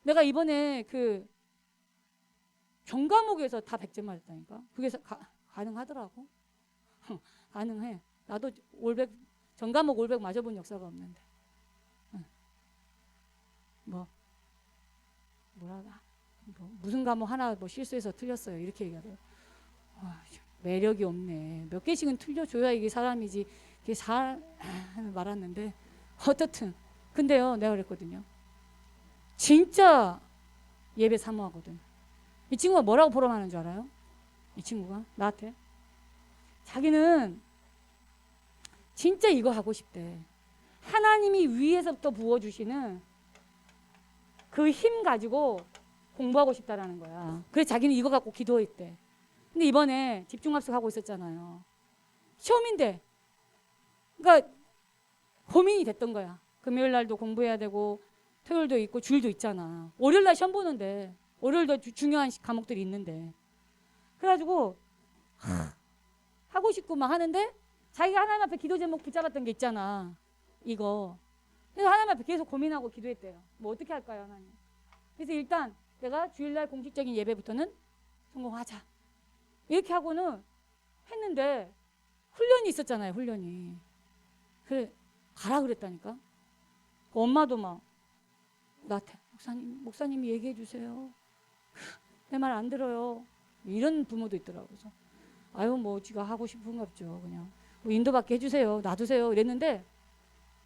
내가 이번에 그 경과목에서 다 100점 맞았다니까. 그게 가능하더라고. 가능해. 나도 올백 전과목 500 맞아본 역사가 없는데. 응. 무슨 과목 하나 실수해서 틀렸어요. 이렇게 얘기하더라고요. 매력이 없네. 몇 개씩은 틀려줘야 이게 사람이지. 이게 말았는데. 어떻든. 근데요, 내가 그랬거든요. 진짜 예배 사모하거든. 이 친구가 뭐라고 포럼하는 줄 알아요? 이 친구가 나한테 자기는 진짜 이거 하고 싶대. 하나님이 위에서부터 부어주시는 그 힘 가지고 공부하고 싶다라는 거야. 그래서 자기는 이거 갖고 기도했대. 근데 이번에 집중합숙 하고 있었잖아요. 시험인데, 그러니까 고민이 됐던 거야. 금요일 날도 공부해야 되고 토요일도 있고 주일도 있잖아. 월요일 날 시험 보는데 월요일도 중요한 과목들이 있는데 그래가지고 하고 싶고 막 하는데 자기가 하나님 앞에 기도 제목 붙잡았던 게 있잖아. 이거. 그래서 하나님 앞에 계속 고민하고 기도했대요. 뭐 어떻게 할까요, 하나님? 그래서 일단 내가 주일날 공식적인 예배부터는 성공하자. 이렇게 하고는 했는데 훈련이 있었잖아요, 훈련이. 그래, 가라 그랬다니까. 엄마도 막 나한테 목사님이 얘기해 주세요. 내 말 안 들어요. 이런 부모도 있더라고요. 그래서 아유 뭐 지가 하고 싶은가 보죠. 그냥 뭐 인도받게 해주세요. 놔두세요. 이랬는데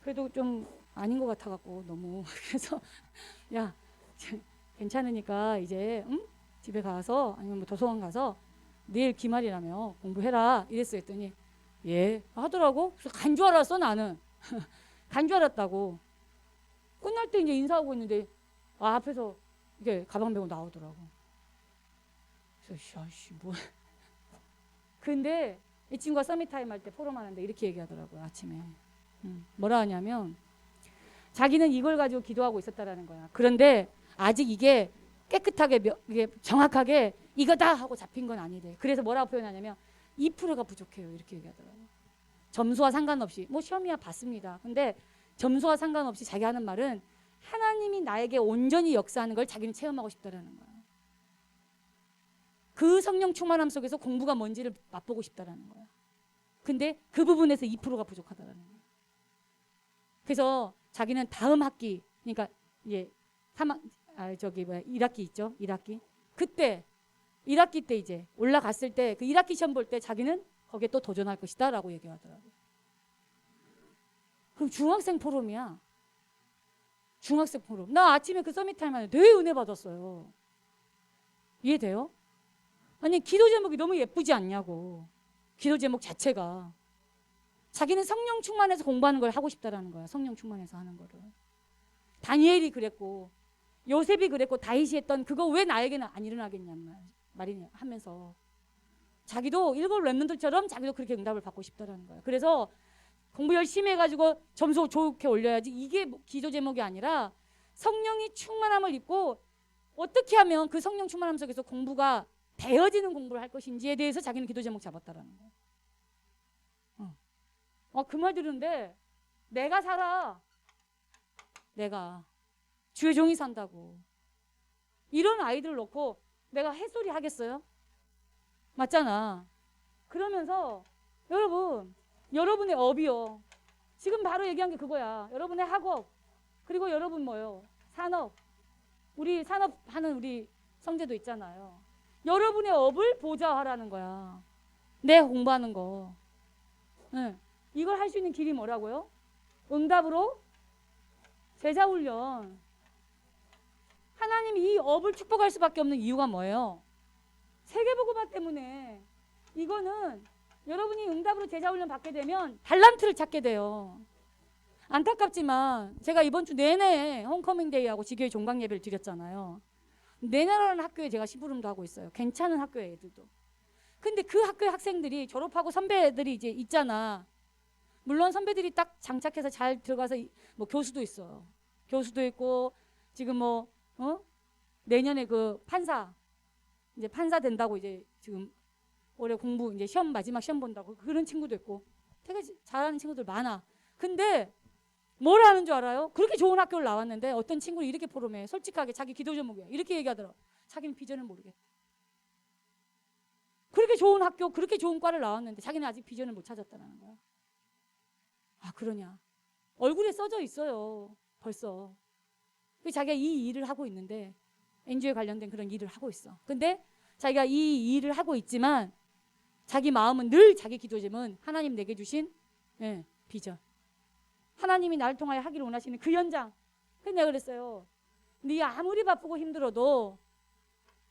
그래도 좀 아닌 것 같아갖고 너무 그래서 야 괜찮으니까 이제 집에 가서 아니면 뭐 도서관 가서 내일 기말이라며 공부해라 이랬어요. 했더니 예 하더라고. 그래서 간 줄 알았어 나는. 간 줄 알았다고. 끝날 때 이제 인사하고 있는데 앞에서 이게 가방 메고 나오더라고. 그래서 야씨 뭐. 근데 이 친구가 서밋타임 할 때 포럼 하는데 이렇게 얘기하더라고요. 아침에. 뭐라 하냐면 자기는 이걸 가지고 기도하고 있었다라는 거야. 그런데 아직 이게 깨끗하게 이게 정확하게 이거다 하고 잡힌 건 아니래. 그래서 뭐라고 표현하냐면 2%가 부족해요. 이렇게 얘기하더라고요. 점수와 상관없이 뭐 시험이야 봤습니다. 근데 점수와 상관없이 자기 하는 말은 하나님이 나에게 온전히 역사하는 걸 자기는 체험하고 싶다라는 거야. 그 성령 충만함 속에서 공부가 뭔지를 맛보고 싶다라는 거야. 근데 그 부분에서 2%가 부족하다라는 거야. 그래서 자기는 다음 학기, 그러니까 예, 1학기 있죠? 1학기. 그때 1학기 때 이제 올라갔을 때 그 1학기 시험 볼 때 자기는 거기에 또 도전할 것이다 라고 얘기하더라고요. 그럼 중학생 포럼이야. 중학생 포럼. 나 아침에 그 서밋타임 하는데 되게 은혜 받았어요. 이해돼요? 아니 기도 제목이 너무 예쁘지 않냐고. 기도 제목 자체가. 자기는 성령 충만해서 공부하는 걸 하고 싶다라는 거야. 성령 충만해서 하는 거를. 다니엘이 그랬고 요셉이 그랬고 다윗이 했던 그거 왜 나에게는 안 일어나겠냐는 말이냐 하면서 자기도 일곱 렘넌트처럼 자기도 그렇게 응답을 받고 싶다라는 거야. 그래서 공부 열심히 해가지고 점수 좋게 올려야지. 이게 기도 제목이 아니라 성령이 충만함을 입고 어떻게 하면 그 성령 충만함 속에서 공부가 되어지는 공부를 할 것인지에 대해서 자기는 기도 제목 잡았다라는 거야. 그 말 들은데 내가 살아. 내가 주의 종이 산다고. 이런 아이들을 놓고 내가 햇소리 하겠어요? 맞잖아. 그러면서 여러분의 업이요. 지금 바로 얘기한 게 그거야. 여러분의 학업 그리고 여러분 뭐요? 산업. 우리 산업하는 우리 성제도 있잖아요. 여러분의 업을 보좌하라는 거야. 내 공부하는 거. 네. 이걸 할 수 있는 길이 뭐라고요? 응답으로 제자훈련. 하나님이 이 업을 축복할 수밖에 없는 이유가 뭐예요? 세계복음화 때문에. 이거는 여러분이 응답으로 제자훈련 받게 되면 달란트를 찾게 돼요. 안타깝지만 제가 이번 주 내내 홈커밍데이하고 지교회 종강 예배를 드렸잖아요. 내내라는 학교에 제가 심부름도 하고 있어요. 괜찮은 학교에 애들도. 근데 그 학교의 학생들이 졸업하고 선배들이 이제 있잖아. 물론 선배들이 딱 장착해서 잘 들어가서 뭐 교수도 있어. 교수도 있고 지금 내년에 그 판사 이제 판사 된다고 이제 지금 올해 공부 이제 시험 마지막 시험 본다고 그런 친구도 있고 되게 잘하는 친구들 많아. 근데 뭘 하는 줄 알아요? 그렇게 좋은 학교를 나왔는데 어떤 친구는 이렇게 포럼해. 솔직하게 자기 기도 제목이야. 이렇게 얘기하더라. 자기는 비전을 모르겠다. 그렇게 좋은 학교, 그렇게 좋은 과를 나왔는데 자기는 아직 비전을 못 찾았다는 거야. 아, 그러냐. 얼굴에 써져 있어요. 벌써. 자기가 이 일을 하고 있는데 NGO에 관련된 그런 일을 하고 있어. 근데 자기가 이 일을 하고 있지만 자기 마음은 늘 자기 기도제는 하나님 내게 주신 비전. 하나님이 나를 통하여 하기를 원하시는 그 현장. 근데 내가 그랬어요. 네 아무리 바쁘고 힘들어도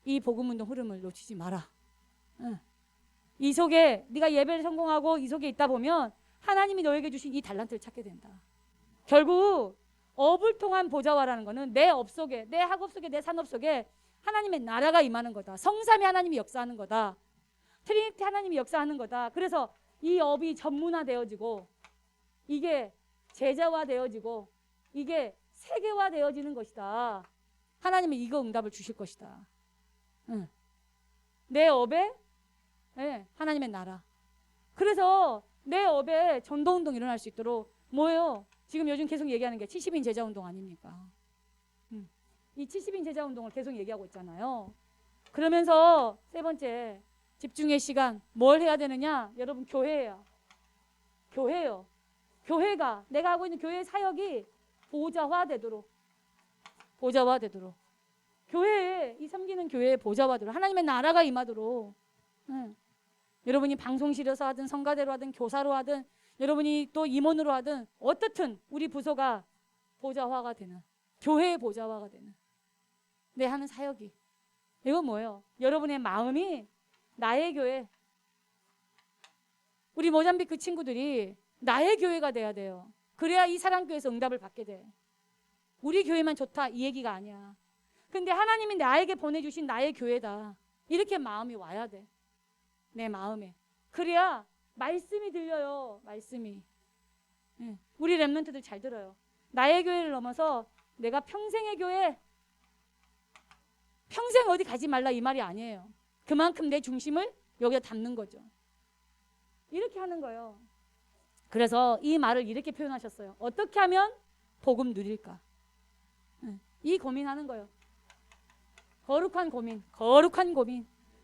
이 복음운동 흐름을 놓치지 마라. 이 속에 네가 예배를 성공하고 이 속에 있다 보면 하나님이 너에게 주신 이 달란트를 찾게 된다. 결국 업을 통한 보좌화라는 거는 내 업 속에, 내 학업 속에, 내 산업 속에 하나님의 나라가 임하는 거다. 성삼위 하나님이 역사하는 거다. 트리니티 하나님이 역사하는 거다. 그래서 이 업이 전문화되어지고 이게 제자화되어지고 이게 세계화되어지는 것이다. 하나님이 이거 응답을 주실 것이다. 내 업에 하나님의 나라. 그래서 내 업에 전도운동 일어날 수 있도록 뭐예요? 지금 요즘 계속 얘기하는 게 70인 제자운동 아닙니까? 이 70인 제자운동을 계속 얘기하고 있잖아요. 그러면서 세 번째 집중의 시간 뭘 해야 되느냐? 여러분 교회예요. 교회요. 교회가 내가 하고 있는 교회 사역이 보좌화되도록 교회에 이 섬기는 교회의 보좌화되도록 하나님의 나라가 임하도록 여러분이 방송실에서 하든 성가대로 하든 교사로 하든 여러분이 또 임원으로 하든 어떻든 우리 부서가 보좌화가 되는 교회의 보좌화가 되는 내 하는 사역이 이건 뭐예요? 여러분의 마음이 나의 교회 우리 모잠비크 친구들이 나의 교회가 돼야 돼요. 그래야 이 사랑교회에서 응답을 받게 돼. 우리 교회만 좋다 이 얘기가 아니야. 근데 하나님이 나에게 보내주신 나의 교회다. 이렇게 마음이 와야 돼. 내 마음에. 그래야 말씀이 들려요. 말씀이. 우리 랩런트들 잘 들어요. 나의 교회를 넘어서 내가 평생의 교회 평생 어디 가지 말라 이 말이 아니에요. 그만큼 내 중심을 여기다 담는 거죠. 이렇게 하는 거예요. 그래서 이 말을 이렇게 표현하셨어요. 어떻게 하면 복음 누릴까? 이 고민하는 거예요. 거룩한 고민.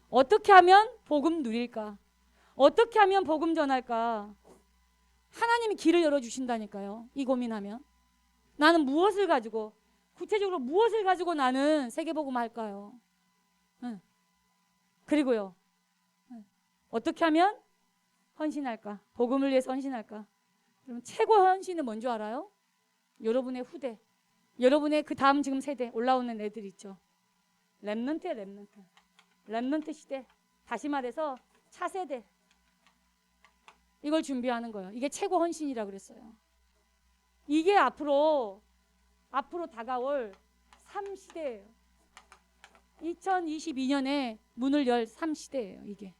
어떻게 하면 복음 누릴까? 어떻게 하면 복음 전할까? 하나님이 길을 열어주신다니까요. 이 고민하면. 나는 무엇을 가지고 구체적으로 무엇을 가지고 나는 세계복음 할까요? 그리고요. 어떻게 하면 헌신할까? 복음을 위해서 헌신할까? 그럼 최고 헌신은 뭔지 알아요? 여러분의 후대. 여러분의 그 다음 지금 세대 올라오는 애들 있죠. 랩런트 시대. 다시 말해서 차세대. 이걸 준비하는 거예요. 이게 최고 헌신이라고 그랬어요. 이게 앞으로 다가올 3시대예요. 2022년에 문을 열 3시대예요.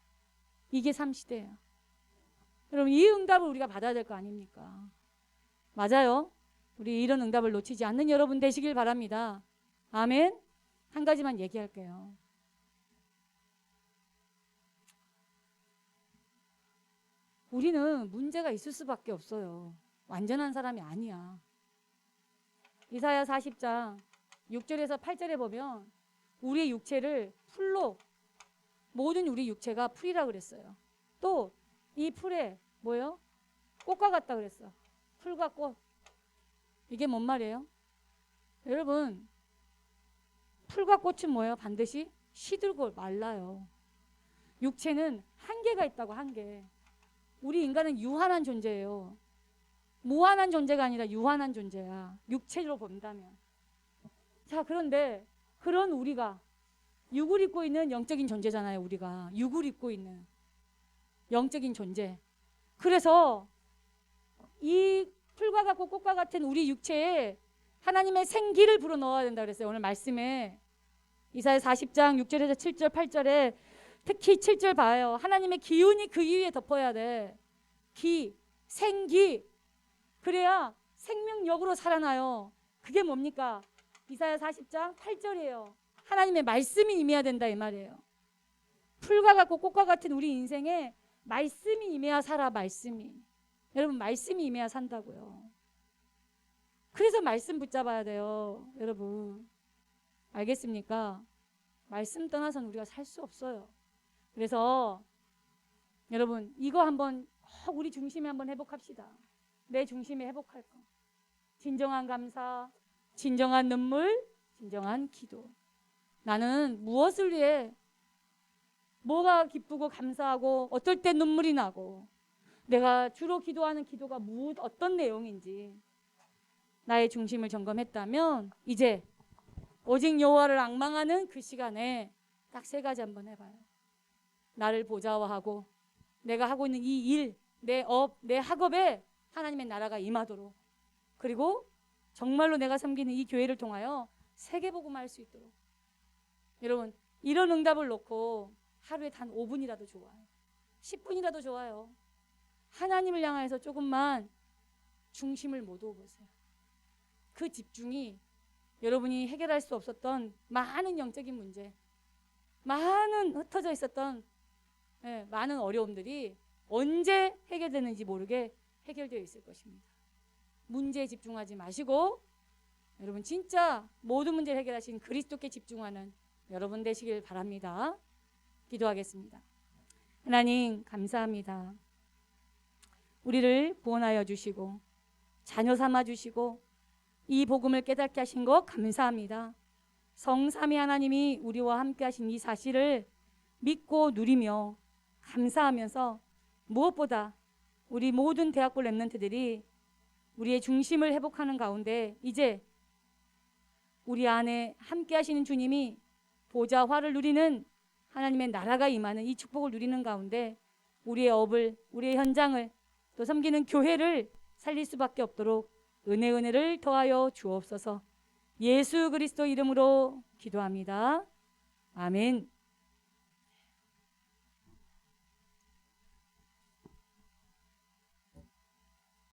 이게 3시대예요. 여러분 이 응답을 우리가 받아야 될 거 아닙니까? 맞아요. 우리 이런 응답을 놓치지 않는 여러분 되시길 바랍니다. 아멘. 한 가지만 얘기할게요. 우리는 문제가 있을 수밖에 없어요. 완전한 사람이 아니야. 이사야 40장 6절에서 8절에 보면 우리의 육체를 풀로 모든 우리 육체가 풀이라 그랬어요. 또 이 풀에 뭐예요? 꽃과 같다 그랬어. 풀과 꽃. 이게 뭔 말이에요? 여러분 풀과 꽃은 뭐예요? 반드시 시들고 말라요. 육체는 한계가 있다고 한계. 우리 인간은 유한한 존재예요. 무한한 존재가 아니라 유한한 존재야. 육체로 본다면. 자, 그런데 그런 우리가 육을 입고 있는 영적인 존재잖아요. 우리가 육을 입고 있는 영적인 존재. 그래서 이 풀과 같고 꽃과 같은 우리 육체에 하나님의 생기를 불어넣어야 된다 그랬어요. 오늘 말씀에 이사야 40장 6절에서 7절 8절에 특히 7절 봐요. 하나님의 기운이 그 위에 덮어야 돼. 생기. 그래야 생명력으로 살아나요. 그게 뭡니까? 이사야 40장 8절이에요. 하나님의 말씀이 임해야 된다 이 말이에요. 풀과 같고 꽃과 같은 우리 인생에 말씀이 임해야 살아. 말씀이. 여러분 말씀이 임해야 산다고요. 그래서 말씀 붙잡아야 돼요. 여러분 알겠습니까? 말씀 떠나서는 우리가 살 수 없어요. 그래서 여러분 이거 한번 우리 중심에 한번 회복합시다. 내 중심이 회복할 거. 진정한 감사, 진정한 눈물, 진정한 기도. 나는 무엇을 위해 뭐가 기쁘고 감사하고 어떨 때 눈물이 나고 내가 주로 기도하는 기도가 어떤 내용인지 나의 중심을 점검했다면 이제 오직 여호와를 앙망하는 그 시간에 딱 3가지 한번 해봐요. 나를 보좌화하고 내가 하고 있는 이 일, 내 업, 내 학업에 하나님의 나라가 임하도록, 그리고 정말로 내가 섬기는 이 교회를 통하여 세계복음화 할 수 있도록. 여러분, 이런 응답을 놓고 하루에 단 5분이라도 좋아요. 10분이라도 좋아요. 하나님을 향해서 조금만 중심을 모두 보세요. 그 집중이 여러분이 해결할 수 없었던 많은 영적인 문제, 많은 흩어져 있었던 많은 어려움들이 언제 해결되는지 모르게 해결되어 있을 것입니다. 문제에 집중하지 마시고 여러분 진짜 모든 문제를 해결하신 그리스도께 집중하는 여러분 되시길 바랍니다. 기도하겠습니다. 하나님 감사합니다. 우리를 구원하여 주시고 자녀 삼아 주시고 이 복음을 깨닫게 하신 것 감사합니다. 성삼위 하나님이 우리와 함께 하신 이 사실을 믿고 누리며 감사하면서 무엇보다 우리 모든 대학골 랩런트들이 우리의 중심을 회복하는 가운데 이제 우리 안에 함께 하시는 주님이 보좌화를 누리는 하나님의 나라가 임하는 이 축복을 누리는 가운데 우리의 업을, 우리의 현장을, 또 섬기는 교회를 살릴 수밖에 없도록 은혜를 더하여 주옵소서. 예수 그리스도 이름으로 기도합니다. 아멘.